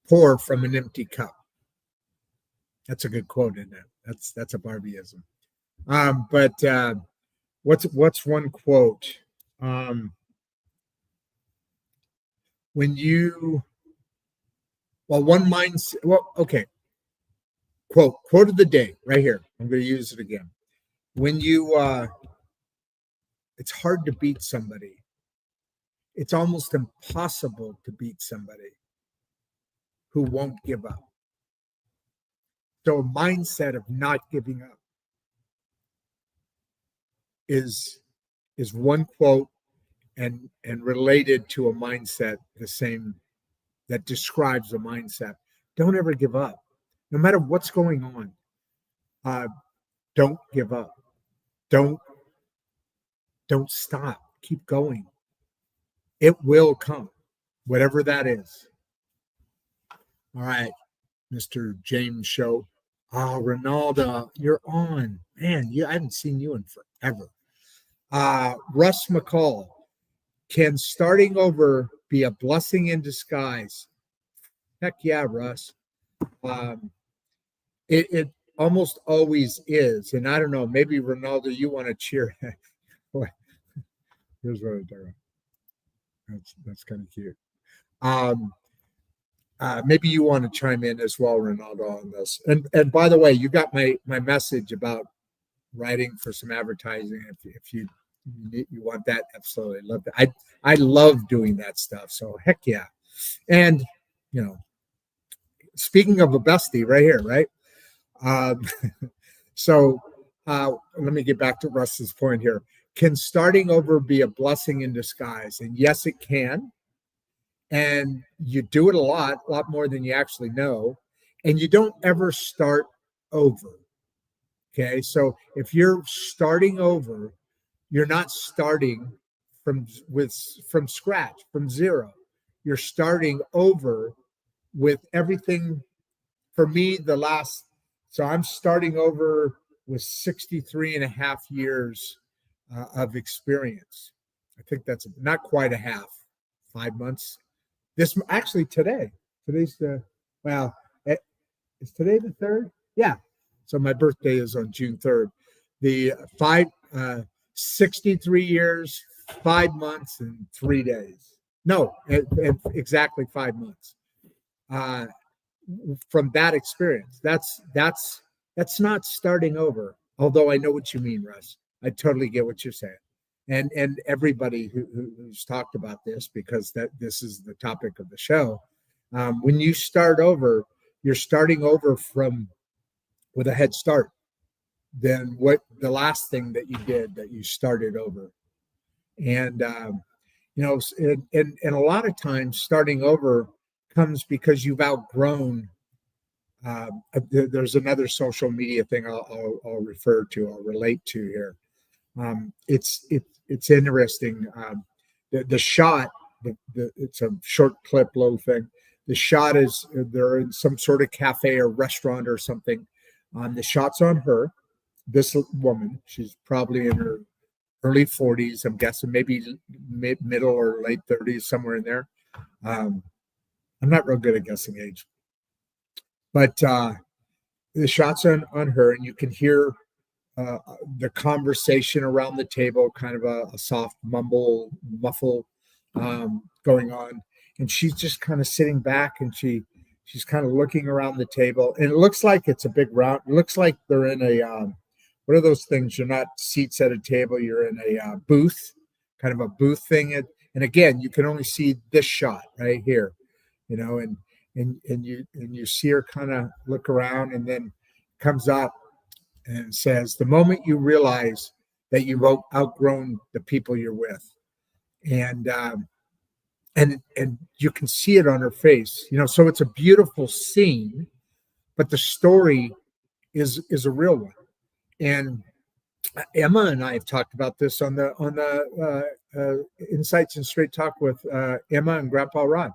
pour from an empty cup. That's a good quote, isn't it? That's a Barbie-ism. But what's one quote? One mindset. Well, okay. Quote of the day, right here. I'm going to use it again. When it's hard to beat somebody. It's almost impossible to beat somebody who won't give up. So a mindset of not giving up is one quote and related to a mindset the same that describes a mindset. Don't ever give up. No matter what's going on. Don't give up. Don't stop. Keep going. It will come, whatever that is. All right, Mr. James Show. Ronaldo, you're on. Man, I haven't seen you in forever. Russ McCall. Can starting over be a blessing in disguise? Heck yeah, Russ. It almost always is. And I don't know, maybe Ronaldo, you want to cheer. Here's what I'm talking about. That's kind of cute. Maybe you want to chime in as well, Ronaldo, on this. And by the way, you got my message about writing for some advertising. If you want that, absolutely love that. I love doing that stuff. So heck yeah. And speaking of a bestie, right here, right? So let me get back to Russ's point here. Can starting over be a blessing in disguise? And yes, it can. And you do it a lot more than you actually know. And you don't ever start over. Okay. So if you're starting over, you're not starting from scratch, from zero. You're starting over with everything. For me, so I'm starting over with 63 and a half years of experience. I think that's not quite a half, 5 months. Today's is today the 3rd? Yeah. So my birthday is on June 3rd. The 63 years, 5 months, and 3 days. No, exactly 5 months. From that experience, that's not starting over. Although I know what you mean, Russ. I totally get what you're saying. And everybody who's talked about this, because this is the topic of the show. When you start over, you're starting over with a head start than what the last thing that you did that you started over. And and a lot of times starting over comes because you've outgrown. There's another social media thing I'll relate to here. It's interesting. The shot, it's a short clip, little thing. The shot is they're in some sort of cafe or restaurant or something. The shot's on her, this woman. She's probably in her early 40s. I'm guessing maybe middle or late 30s, somewhere in there. I'm not real good at guessing age. But the shot's on her, and you can hear the conversation around the table, kind of a soft muffle going on. And she's just kind of sitting back, and she's kind of looking around the table. And it looks like it's a big round. It looks like they're in a, what are those things? You're not seats at a table. You're in a booth, kind of a booth thing. And again, you can only see this shot right here, and you see her kind of look around, and then comes up and says, the moment you realize that you've outgrown the people you're with, and you can see it on her face, so it's a beautiful scene, but the story is a real one. And Emma and I have talked about this on the Insights and Straight Talk with Emma and Grandpa Rodd.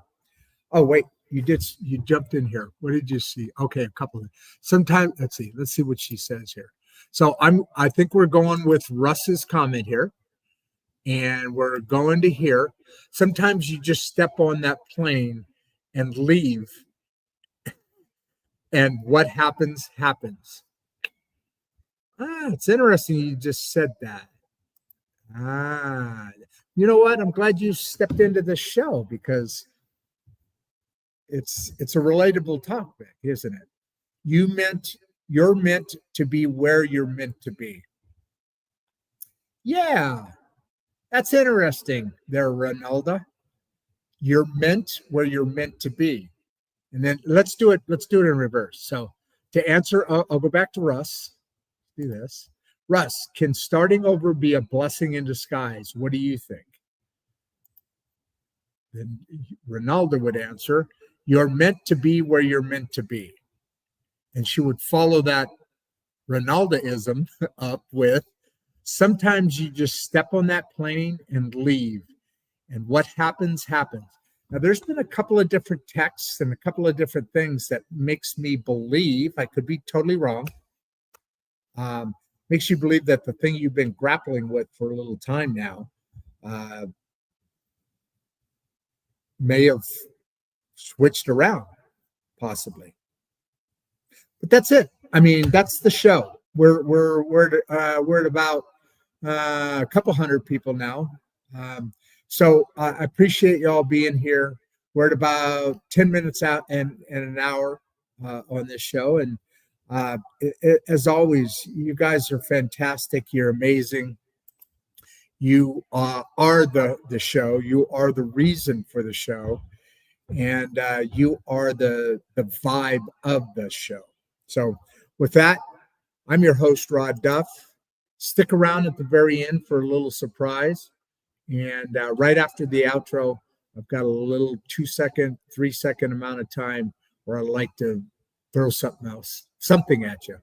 Oh, wait, you jumped in here. What did you see? Okay, a couple of sometimes. Let's see what she says here. So I think we're going with Russ's comment here, and we're going to hear. Sometimes you just step on that plane and leave, and what happens. It's interesting you just said that. You know what? I'm glad you stepped into the show, because it's a relatable topic, isn't it? You're meant to be where you're meant to be. Yeah, that's interesting there, Ronaldo. You're meant where you're meant to be. And then let's do it in reverse. So to answer, I'll go back to Russ. Do this. Russ, can starting over be a blessing in disguise? What do you think? Then Ronaldo would answer, you're meant to be where you're meant to be. And she would follow that Ronaldo-ism up with, sometimes you just step on that plane and leave. And what happens. Now, there's been a couple of different texts and a couple of different things that makes me believe, I could be totally wrong, makes you believe that the thing you've been grappling with for a little time now may have switched around, possibly. But that's it. I mean, that's the show. We're at about a couple hundred people now. So I appreciate y'all being here. We're at about 10 minutes out and an hour on this show. And as always, you guys are fantastic. You're amazing. You are the show. You are the reason for the show. And you are the vibe of the show. So with that, I'm your host, Rodd Duff. Stick around at the very end for a little surprise. And right after the outro, I've got a little 2-second, 3-second amount of time where I like to throw something at you.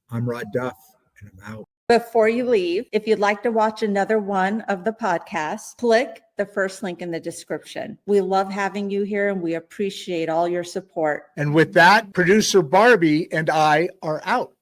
I'm Rodd Duff, and I'm out. Before you leave, if you'd like to watch another one of the podcasts, click the first link in the description. We love having you here, and we appreciate all your support. And with that, producer Barbie and I are out.